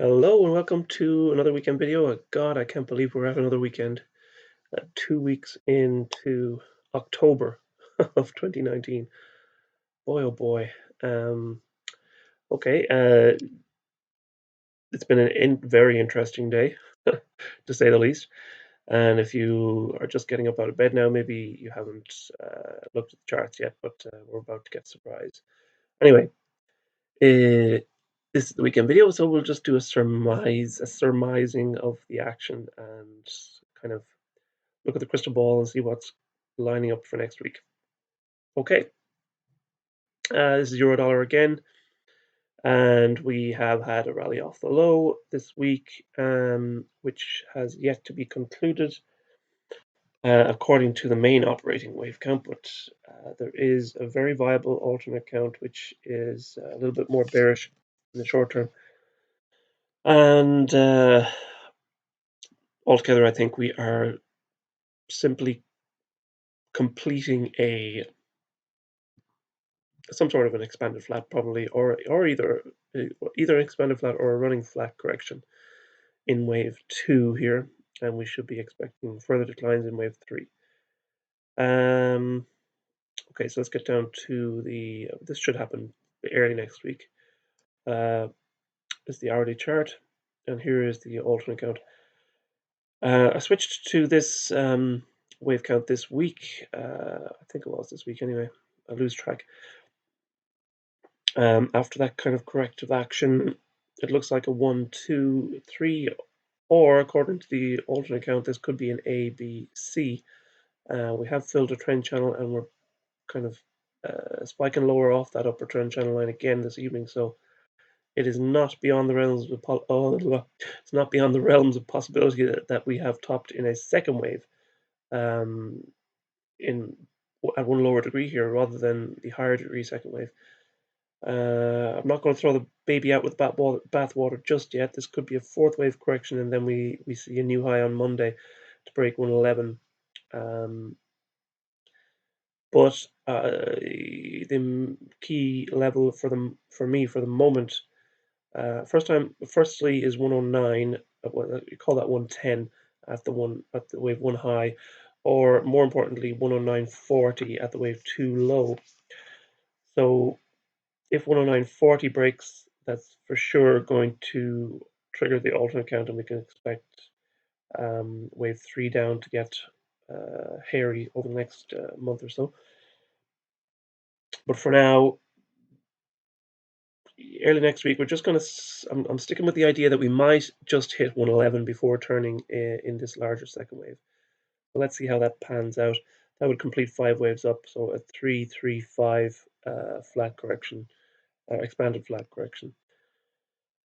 Hello and welcome to another weekend video. God, I can't believe we're at another weekend. 2 weeks into October of 2019. Boy, oh boy. Um, okay, it's been an very interesting day, to say the least. And if you are just getting up out of bed now, maybe you haven't looked at the charts yet, but we're about to get surprised. Anyway, this is the weekend video, so we'll just do a surmising of the action and kind of look at the crystal ball and see what's lining up for next week. Okay, this is euro dollar again, and we have had a rally off the low this week, which has yet to be concluded according to the main operating wave count. But there is a very viable alternate count, which is a little bit more bearish in the short term. And altogether, I think we are simply completing some sort of an expanded flat, probably, or either an expanded flat or a running flat correction in wave 2 here, and we should be expecting further declines in wave 3. Okay, so let's get down to this should happen early next week. This is the hourly chart, and here is the alternate count. I switched to this wave count this week. I think it was this week anyway. I lose track. After that kind of corrective action, it looks like a 1, 2, 3, or according to the alternate count, this could be an A, B, C. We have filled a trend channel, and we're kind of spiking lower off that upper trend channel line again this evening. So it is not beyond the realms of it's not beyond the realms of possibility that we have topped in a second wave, at one lower degree here rather than the higher degree second wave. I'm not going to throw the baby out with bathwater just yet. This could be a fourth wave correction, and then we see a new high on Monday to break 111. But the key level for me for the moment, firstly is 109. You call that 110 at the wave 1 high, or more importantly 109.40 at the wave 2 low. So if 109.40 breaks, that's for sure going to trigger the alternate count, and we can expect wave 3 down to get hairy over the next month or so. But for now, early next week, we're just going to. I'm sticking with the idea that we might just hit 111 before turning in this larger second wave. So let's see how that pans out. That would complete 5 waves up, so a 3, 3, 5 flat correction. Expanded flat correction,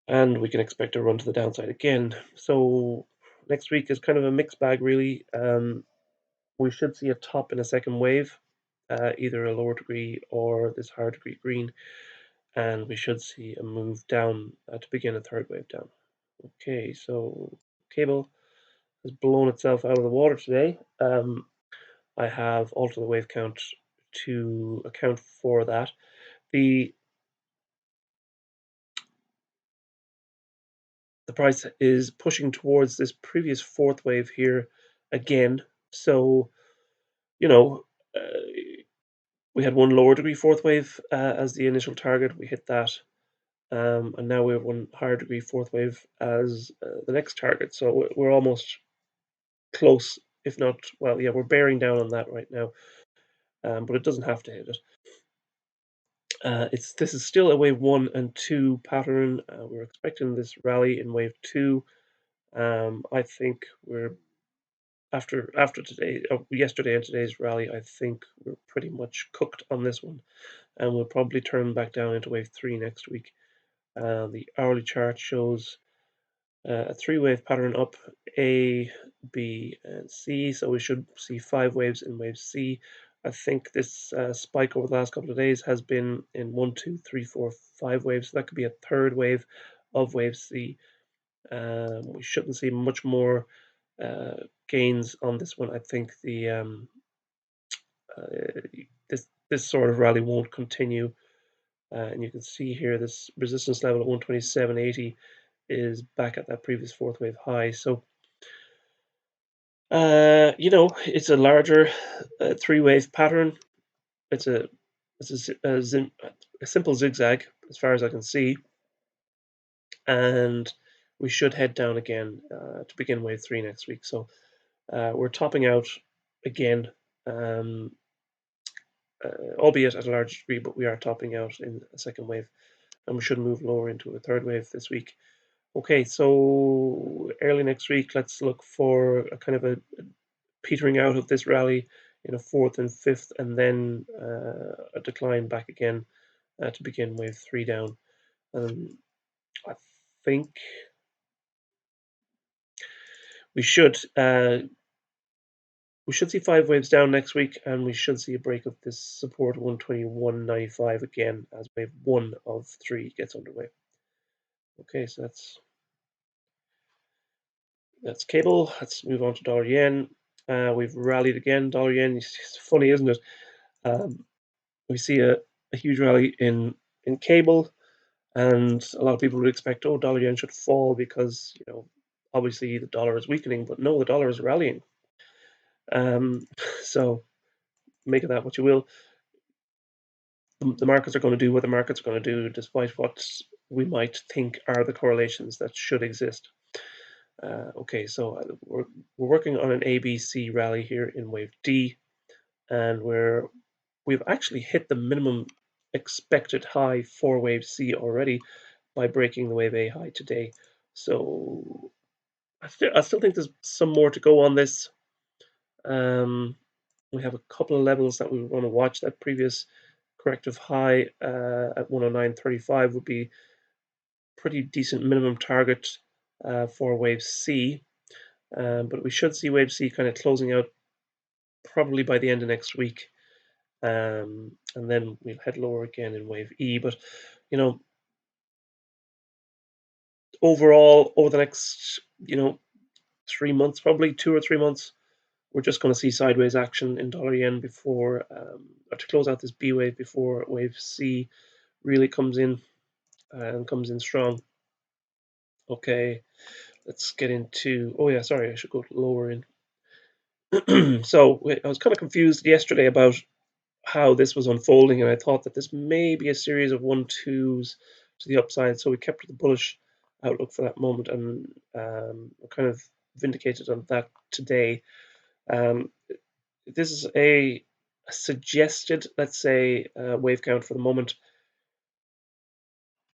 and we can expect a run to the downside again. So next week is kind of a mixed bag, really. We should see a top in a second wave, either a lower degree or this higher degree green, and we should see a move down to begin a third wave down. Okay, so cable has blown itself out of the water today. I have altered the wave count to account for that. The price is pushing towards this previous fourth wave here again. So, you know, we had one lower degree fourth wave as the initial target. We hit that. And now we have one higher degree fourth wave as the next target. So we're almost close, if not, well, yeah, we're bearing down on that right now. But it doesn't have to hit it. This is still a wave 1 and 2 pattern. We're expecting this rally in wave 2. I think we're after yesterday and today's rally. I think we're pretty much cooked on this one, and we'll probably turn back down into wave 3 next week. The hourly chart shows a 3-wave pattern up, A, B, and C. So we should see 5 waves in wave C. I think this spike over the last couple of days has been in 1, 2, 3, 4, 5 waves. So that could be a third wave of wave C. We shouldn't see much more gains on this one. I think this sort of rally won't continue, and you can see here this resistance level at 127.80 is back at that previous fourth wave high. So, it's a larger three-wave pattern. It's a a simple zigzag as far as I can see, and we should head down again to begin wave three next week. So we're topping out again, um, albeit at a large degree, but we are topping out in a second wave, and we should move lower into a third wave this week. Okay, so early next week, let's look for a kind of a petering out of this rally in a fourth and fifth, and then a decline back again to begin wave three down. I think we should see five waves down next week, and we should see a break of this support 121.95 again as wave one of three gets underway. Okay, so that's cable. Let's move on to dollar yen. We've rallied again. Dollar yen. It's funny, isn't it? We see a huge rally in cable, and a lot of people would expect, oh, dollar yen should fall because obviously the dollar is weakening, but no, the dollar is rallying. So make of that what you will. The markets are going to do what the markets are going to do, despite what we might think are the correlations that should exist. Okay, so we're working on an ABC rally here in wave D, and we've actually hit the minimum expected high for wave C already by breaking the wave A high today. So I still think there's some more to go on this. We have a couple of levels that we want to watch. That previous corrective high at 109.35 would be pretty decent minimum target for wave C. But we should see wave C kind of closing out probably by the end of next week. And then we'll head lower again in wave E. But, overall, over the next, 3 months, probably 2 or 3 months, we're just going to see sideways action in dollar yen before, or to close out this B wave before wave C really comes in and comes in strong. Okay, let's get into. Oh yeah, sorry, I should go lower in. So I was kind of confused yesterday about how this was unfolding, and I thought that this may be a series of 1-2s to the upside. So we kept the bullish outlook for that moment, and we're kind of vindicated on that today. Um, this is a suggested, let's say, wave count for the moment.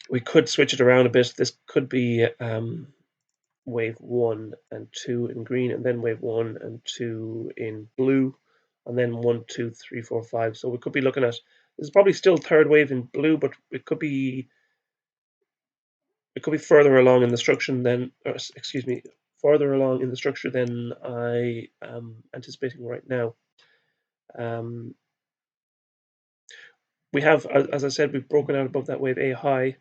We could switch it around a bit. This could be wave 1 and 2 in green, and then wave 1 and 2 in blue, and then 1, 2, 3, 4, 5. So we could be looking at, this is probably still third wave in blue, but it could be further along in the structure than, or excuse me, farther along in the structure than I am anticipating right now. We have, as I said, we've broken out above that wave A high,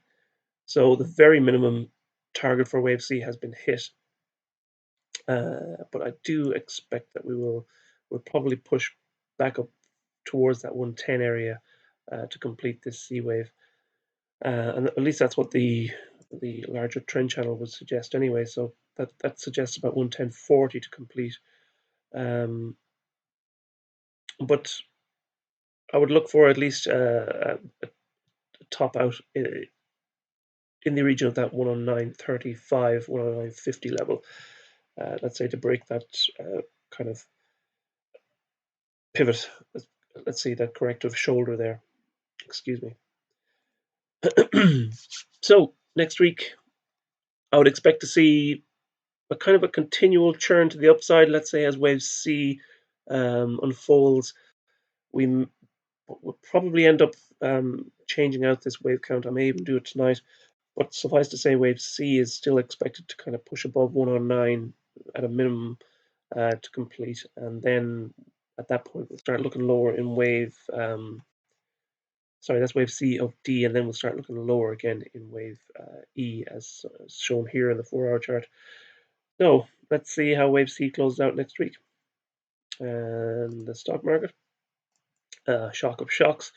so the very minimum target for wave C has been hit. But I do expect that we'll probably push back up towards that 110 area to complete this C wave, and at least that's what the larger trend channel would suggest anyway. So that suggests about 110.40 to complete. But I would look for at least a top out in the region of that 109.35, 109.50 level. Let's say to break that kind of pivot. Let's see that corrective shoulder there. Excuse me. So next week, I would expect to see a kind of a continual churn to the upside. Let's say as wave C unfolds, we'll probably end up changing out this wave count. I may even do it tonight. But suffice to say, wave C is still expected to kind of push above 109 at a minimum to complete, and then at that point we'll start looking lower in wave. Sorry, that's wave C of D, and then we'll start looking lower again in wave E, as shown here in the 4-hour chart. So let's see how wave C closes out next week. And the stock market, shock of shocks.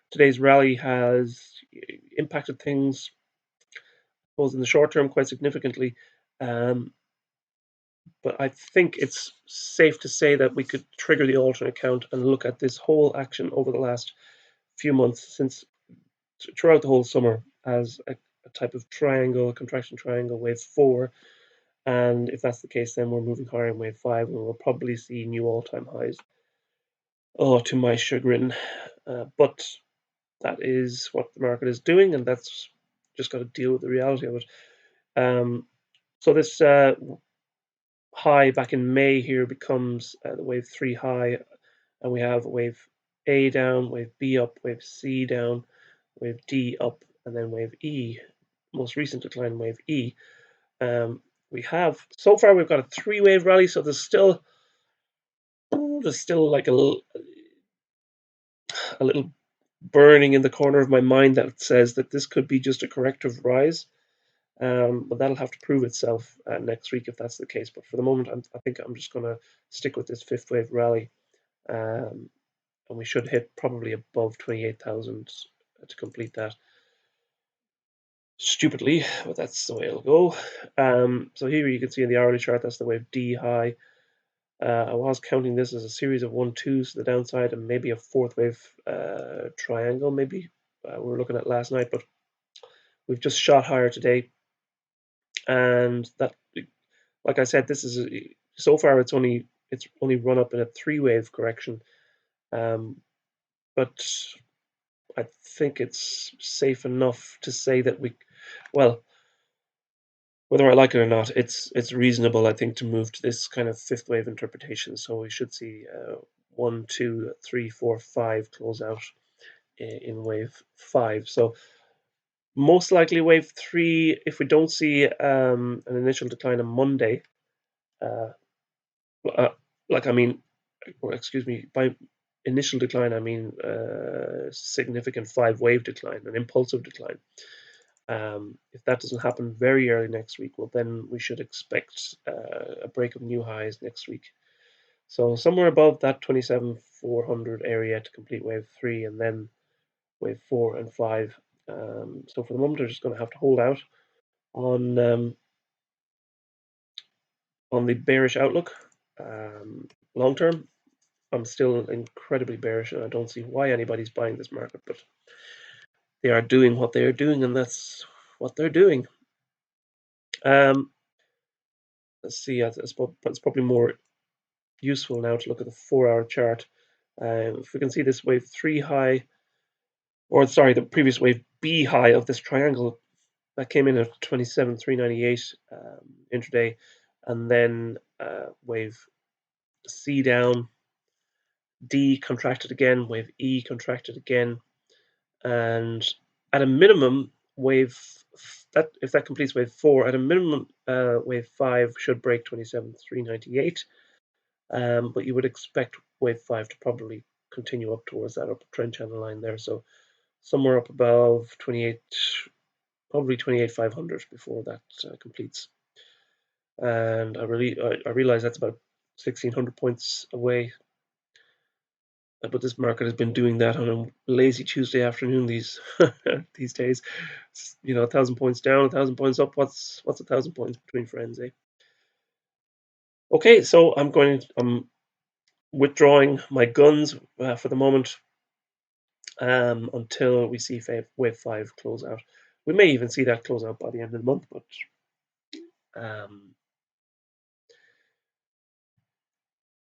Today's rally has impacted things suppose in the short term quite significantly. Um, but I think it's safe to say that we could trigger the alternate account and look at this whole action over the last few months since throughout the whole summer as a type of triangle, contraction triangle, wave 4. And if that's the case, then we're moving higher in wave 5, and we'll probably see new all-time highs. Oh, to my chagrin. But that is what the market is doing, and that's just got to deal with the reality of it. So this high back in May here becomes the wave 3 high, and we have wave A down, wave B up, wave C down, wave D up, and then wave E, most recent decline, wave E. We have so far we've got a 3-wave rally, so there's still like a little burning in the corner of my mind that says that this could be just a corrective rise. But that'll have to prove itself next week if that's the case. But for the moment, I think I'm just going to stick with this 5th wave rally. And we should hit probably above 28,000 to complete that. Stupidly, but that's the way it'll go. So here you can see in the hourly chart, that's the wave D high. I was counting this as a series of 1-2s to the downside and maybe a 4th wave triangle, maybe we were looking at last night, but we've just shot higher today. And that, like I said, this is so far it's only run up in a 3-wave correction. But I think it's safe enough to say that well, whether I like it or not, it's reasonable, I think, to move to this kind of 5th wave interpretation. So we should see 1, 2, 3, 4, 5 close out in wave 5. So most likely wave 3, if we don't see an initial decline on Monday, like I mean, or excuse me, by initial decline I mean significant 5-wave decline, an impulsive decline. If that doesn't happen very early next week, well, then we should expect a break of new highs next week. So somewhere above that 27,400 area to complete wave 3, and then wave 4 and 5. So for the moment, we're just going to have to hold out on the bearish outlook. Long term, I'm still incredibly bearish, and I don't see why anybody's buying this market, but they are doing what they are doing, and that's what they're doing. Let's see, it's probably more useful now to look at the 4-hour chart. If we can see this wave 3 high, or sorry, the previous wave B high of this triangle that came in at 27,398 intraday, and then wave C down, D contracted again, wave E contracted again, and at a minimum, if that completes wave 4, at a minimum, wave 5 should break 27,398. But you would expect wave 5 to probably continue up towards that upper trend channel line there. So somewhere up above 28, probably 28,500 before that completes. And I realize that's about 1,600 points away. But this market has been doing that on a lazy Tuesday afternoon these days. 1,000 points down, 1,000 points up. What's 1,000 points between friends, eh? Okay, so I'm withdrawing my guns for the moment until we see wave 5 close out. We may even see that close out by the end of the month, but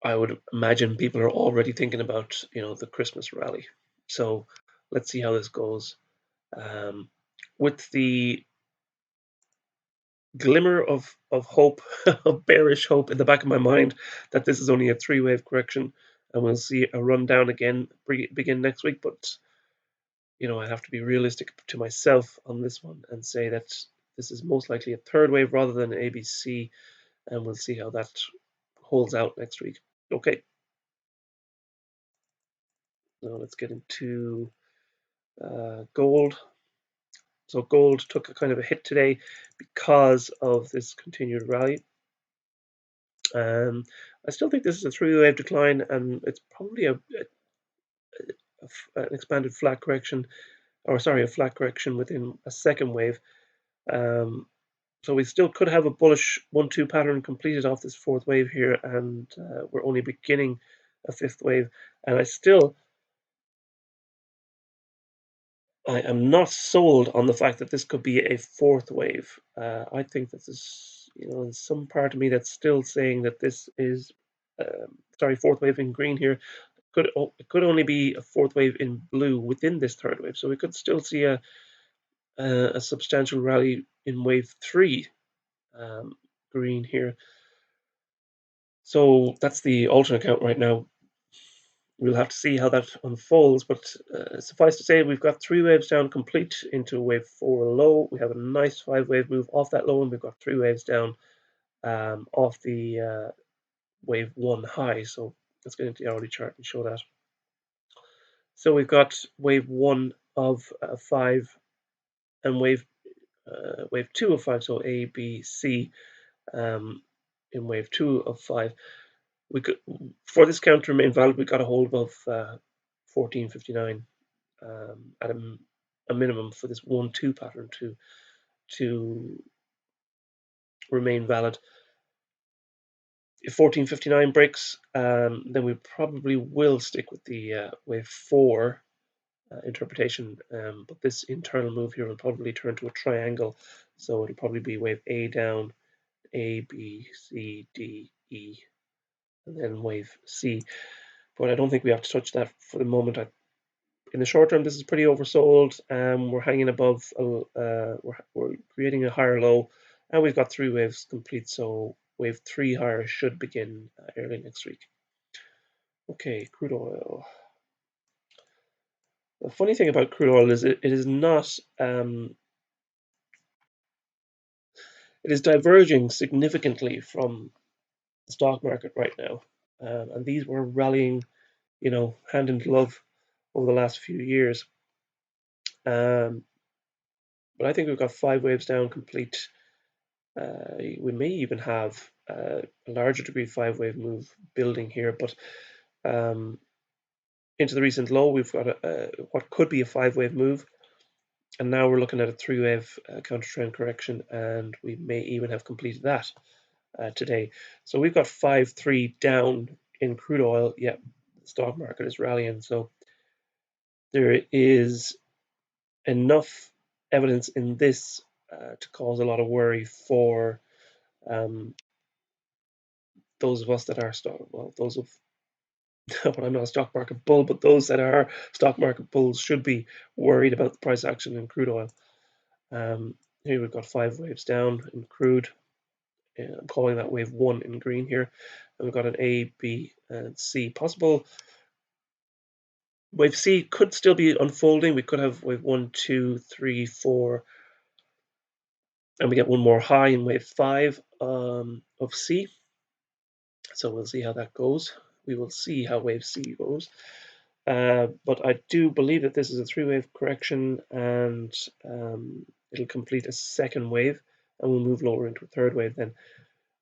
I would imagine people are already thinking about the Christmas rally. So let's see how this goes. With the glimmer of hope, of bearish hope in the back of my mind that this is only a 3-wave correction and we'll see a run down again begin next week. But I have to be realistic to myself on this one and say that this is most likely a 3rd wave rather than ABC, and we'll see how that holds out next week. Okay. Now let's get into gold. So gold took a kind of a hit today because of this continued rally. I still think this is a 3-wave decline, and it's probably an expanded flat correction, or sorry, a flat correction within a 2nd wave. So we still could have a bullish 1-2 pattern completed off this fourth wave here, and we're only beginning a fifth wave. And I am not sold on the fact that this could be a fourth wave. I think that there's some part of me that's still saying that this is, sorry, fourth wave in green here. It could only be a fourth wave in blue within this third wave. So we could still see a substantial rally in wave 3, green here. So that's the alternate count right now. We'll have to see how that unfolds, but suffice to say, we've got 3 waves down complete into wave 4 low. We have a nice 5-wave move off that low, and we've got 3 waves down off the wave 1 high. So let's get into the hourly chart and show that. So we've got wave 1 of 5 and wave 2 of 5, so A, B, C, in wave 2 of 5. We could, for this count to remain valid, we got a hold above 1459 at a minimum for this 1-2 pattern to remain valid. If 1459 breaks, then we probably will stick with the wave 4 interpretation, but this internal move here will probably turn to a triangle, so it'll probably be wave A down, A, B, C, D, E, and then wave C. But I don't think we have to touch that for the moment. In the short term, this is pretty oversold. We're hanging above, we're creating a higher low, and we've got 3 waves complete, so wave 3 higher should begin early next week. Okay, crude oil. The funny thing about crude oil is it is not, it is diverging significantly from the stock market right now. And these were rallying, hand in glove over the last few years. But I think we've got 5 waves down complete. We may even have a larger degree 5-wave move building here, but into the recent low, we've got what could be a 5-wave move. And now we're looking at a 3-wave counter trend correction, and we may even have completed that today. So we've got 5-3 down in crude oil. Yeah, the stock market is rallying. So there is enough evidence in this to cause a lot of worry for those of us that are those of but I'm not a stock market bull, but those that are stock market bulls should be worried about the price action in crude oil. Here we've got 5 waves down in crude. I'm calling that wave 1 in green here. And we've got an A, B, and C. Possible wave C could still be unfolding. We could have wave 1, 2, 3, 4, and we get one more high in wave 5 of C. So we'll see how that goes. We will see how wave C goes. But I do believe that this is a 3-wave correction, and it'll complete a second wave, and we'll move lower into a third wave then.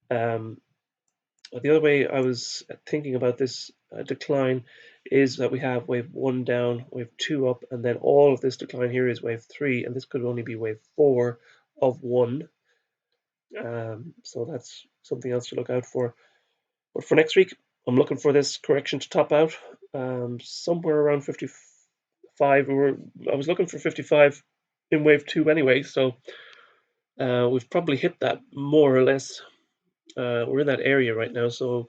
The other way I was thinking about this decline is that we have wave 1 down, wave 2 up, and then all of this decline here is wave 3, and this could only be wave 4 of 1. So that's something else to look out for. But for next week, I'm looking for this correction to top out somewhere around 55. I was looking for 55 in wave 2 anyway, so we've probably hit that more or less. We're in that area right now, so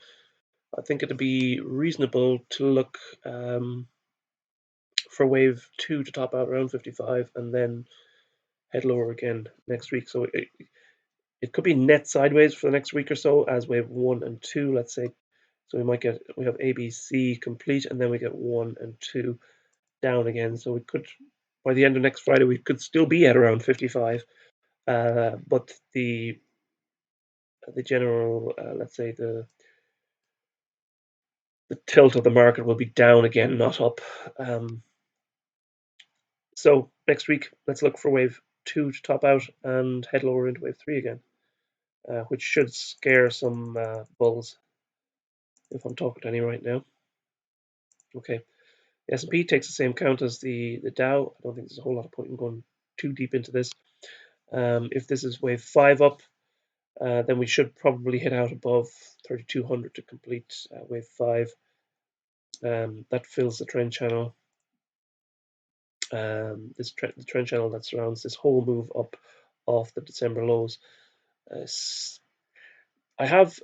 I think it'd be reasonable to look for wave 2 to top out around 55 and then head lower again next week. So it could be net sideways for the next week or so as wave 1 and 2, let's say. So we have ABC complete, and then we get 1 and 2 down again. So we could, by the end of next Friday, we could still be at around 55. But the general, let's say the tilt of the market will be down again, not up. So next week, let's look for wave 2 to top out and head lower into wave 3 again, which should scare some bulls, if I'm talking to any right now. Okay, the S&P takes the same count as the Dow. I don't think there's a whole lot of point in going too deep into this. If this is wave 5 up, then we should probably hit out above 3200 to complete wave 5. That fills the trend channel. The trend channel that surrounds this whole move up off the December lows. I have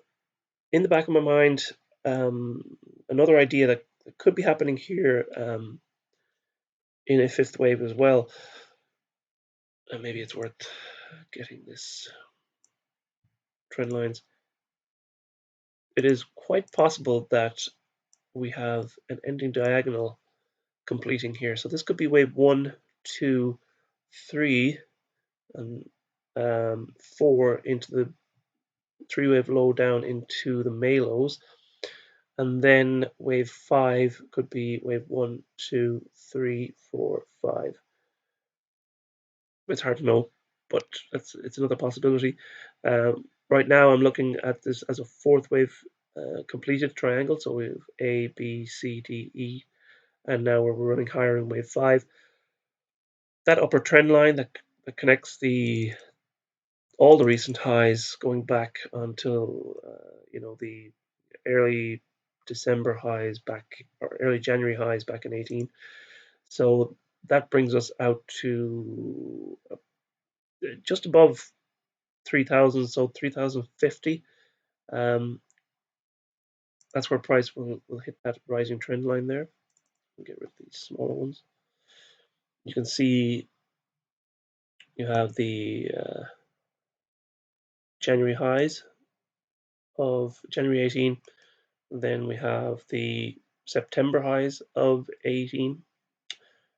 in the back of my mind another idea that could be happening here in a fifth wave as well. And maybe it's worth getting this trend lines. It is quite possible that we have an ending diagonal completing here. So this could be wave 1, 2, 3, and 4 into the 3-wave low down into the May lows. And then wave 5 could be wave 1, 2, 3, 4, 5. It's hard to know, but it's another possibility. Right now, I'm looking at this as a fourth wave completed triangle. So we have A, B, C, D, E, and now we're running higher in wave 5. That upper trend line that connects all the recent highs going back until the early December highs back, or early January highs back in 18. So that brings us out to just above 3,000, so 3,050. That's where price will hit that rising trend line there. We'll get rid of these smaller ones. You can see you have the January highs of January 18. Then we have the September highs of 18.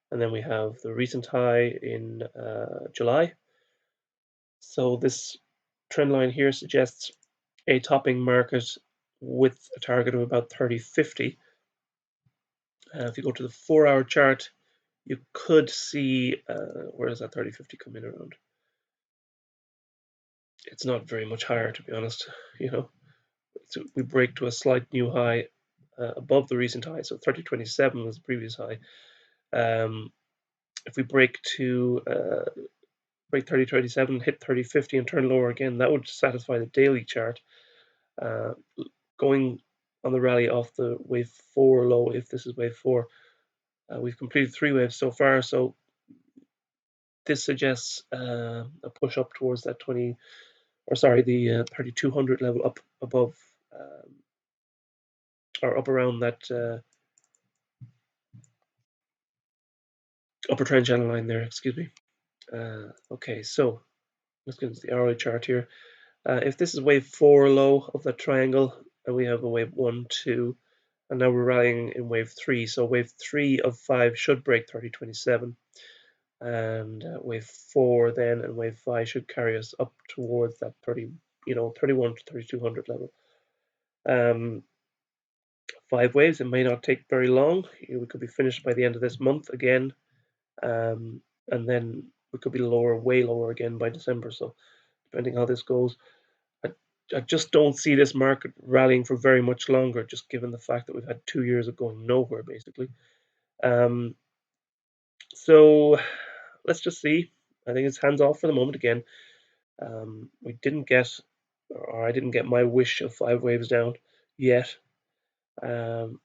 And then we have the recent high in July. So this trend line here suggests a topping market with a target of about 30.50. If you go to the 4-hour chart, you could see where does that 30.50 come in around? It's not very much higher, to be honest. So we break to a slight new high above the recent high. So 30.27 was the previous high. If we break 30.27, hit 30.50, and turn lower again, that would satisfy the daily chart. Going on the rally off the wave 4 low, if this is wave 4, we've completed 3 waves so far. So this suggests a push up towards that the 3,200 level, up above or up around that upper trend channel line there. Excuse me. Okay, so let's get into the hourly chart here. If this is wave 4 low of that triangle, and we have a wave 1, 2, and now we're rallying in wave 3. So wave 3 of 5 should break 30.27, and wave 4 then and wave 5 should carry us up towards that 31 to 3,200 level. 5 waves, it may not take very long. We could be finished by the end of this month again, and then we could be way lower again by December. So depending how this goes, I just don't see this market rallying for very much longer, just given the fact that we've had 2 years of going nowhere, basically. So let's just see. I think it's hands off for the moment again. We didn't get, or I didn't get my wish of 5 waves down yet. So,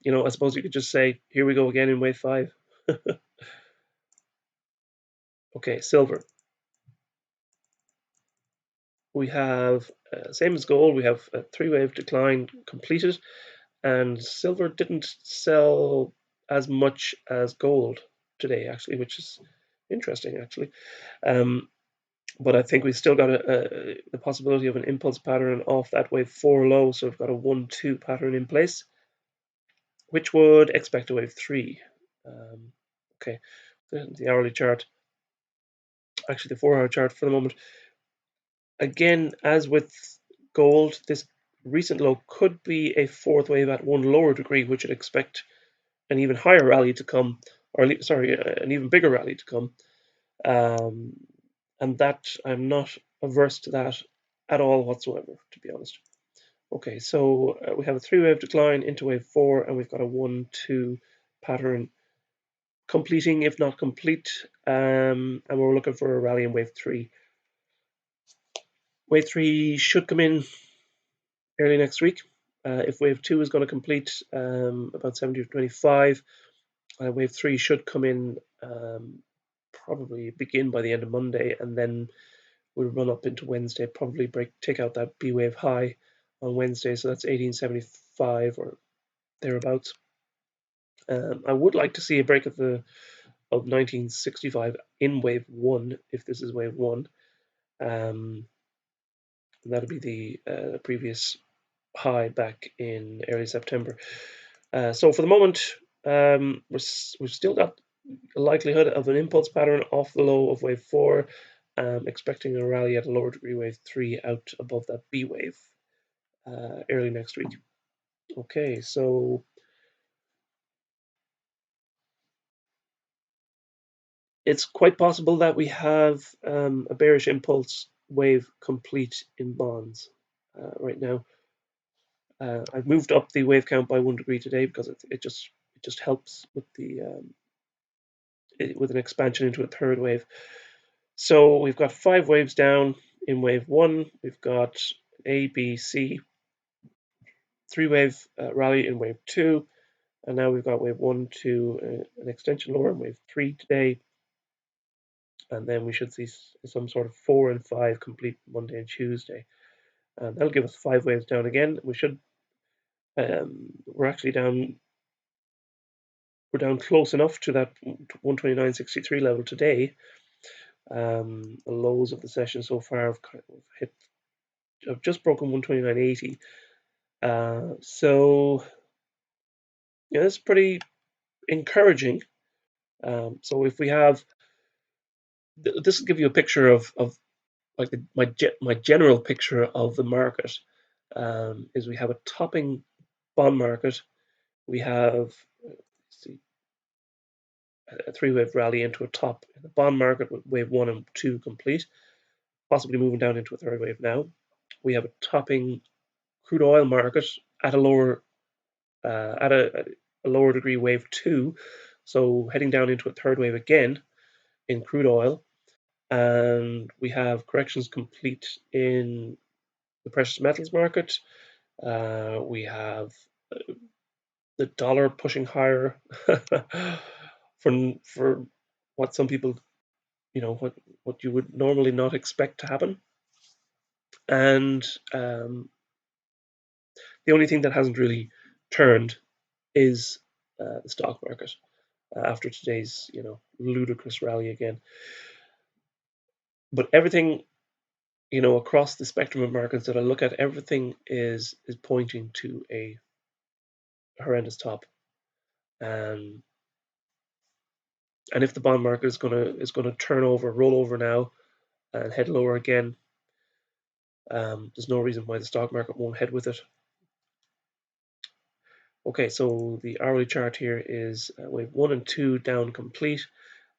I suppose you could just say, here we go again in wave 5. Okay, silver. We have, same as gold, we have a 3-wave decline completed, and silver didn't sell as much as gold today, actually, which is interesting, actually. But I think we've still got the possibility of an impulse pattern off that wave 4 low, so we've got a 1-2 pattern in place, which would expect a wave 3. Okay, the hourly chart, actually the 4-hour chart for the moment. Again, as with gold, this recent low could be a 4th wave at one lower degree, which would expect an even higher rally to come, or an even bigger rally to come. And that I'm not averse to that at all whatsoever, to be honest. Okay, so we have a 3-wave decline into wave 4, and we've got a 1-2 pattern completing, if not complete, and we're looking for a rally in wave 3. Wave 3 should come in early next week. If wave 2 is going to complete about 70 to 25, wave 3 should come in, probably begin by the end of Monday, and then we'll run up into Wednesday, probably take out that B wave high on Wednesday, so that's 1875 or thereabouts. I would like to see a break of 1965 in wave 1, if this is wave 1. And that'll be the previous high back in early September. So for the moment, we've still got a likelihood of an impulse pattern off the low of wave 4, expecting a rally at a lower degree wave 3 out above that B wave early next week. Okay, so it's quite possible that we have a bearish impulse wave complete in bonds right now. I've moved up the wave count by 1 degree today because it just helps with with an expansion into a third wave. So we've got 5 waves down in wave 1. We've got A, B, C, 3-wave rally in wave 2, and now we've got wave 1, 2, an extension lower in wave 3 today, and then we should see some sort of 4 and 5 complete Monday and Tuesday. That'll give us 5 waves down again. We're actually down. We're down close enough to that 129.63 level today. The lows of the session so far have just broken 129.80. So yeah, that's pretty encouraging. So if we have, this will give you a picture of like my general picture of the market. Is we have a topping bond market. We have a 3-wave rally into a top in the bond market with wave 1 and 2 complete, possibly moving down into a third wave now. We have a topping crude oil market at a lower degree wave 2, so heading down into a third wave again in crude oil, and we have corrections complete in the precious metals market. We have the dollar pushing higher for what some people, what you would normally not expect to happen, and the only thing that hasn't really turned is the stock market after today's ludicrous rally again. But everything, across the spectrum of markets that I look at, everything is pointing to a horrendous top. And if the bond market is gonna roll over now, and head lower again, there's no reason why the stock market won't head with it. Okay, so the hourly chart here is wave 1 and 2 down complete,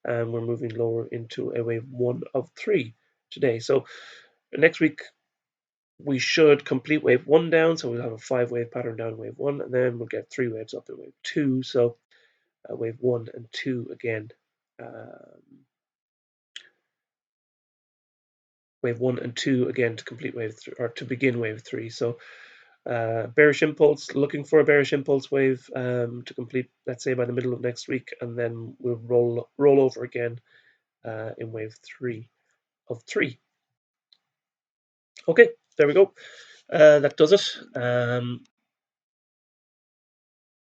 and we're moving lower into a wave 1 of 3 today. So next week we should complete wave 1 down, so we'll have a 5-wave pattern down in wave 1, and then we'll get 3 waves up in wave 2. So wave 1 and 2 again. Wave 1 and 2 again to complete wave 3, or to begin wave 3. So bearish impulse, looking for a bearish impulse wave to complete, let's say by the middle of next week, and then we'll roll over again in wave 3 of 3. Okay, there we go. That does it.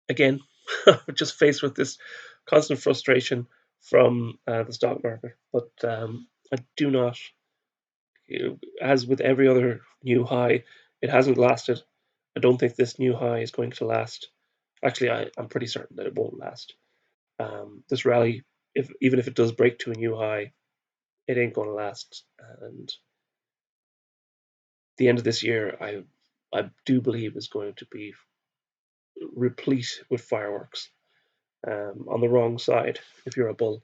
Again, we're just faced with this constant frustration from the stock market, but I do not, as with every other new high, it hasn't lasted. I don't think this new high is going to last. Actually, I'm pretty certain that it won't last. This rally, even if it does break to a new high, it ain't going to last. And the end of this year, I do believe is going to be replete with fireworks on the wrong side if you're a bull.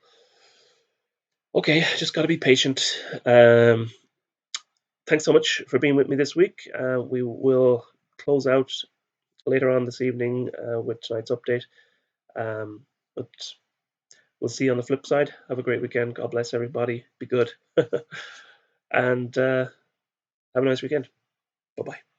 Okay, just got to be patient. Thanks so much for being with me this week. We will close out later on this evening with tonight's update. But We'll see you on the flip side. Have a great weekend. God bless everybody. Be good. And have a nice weekend. Bye-bye.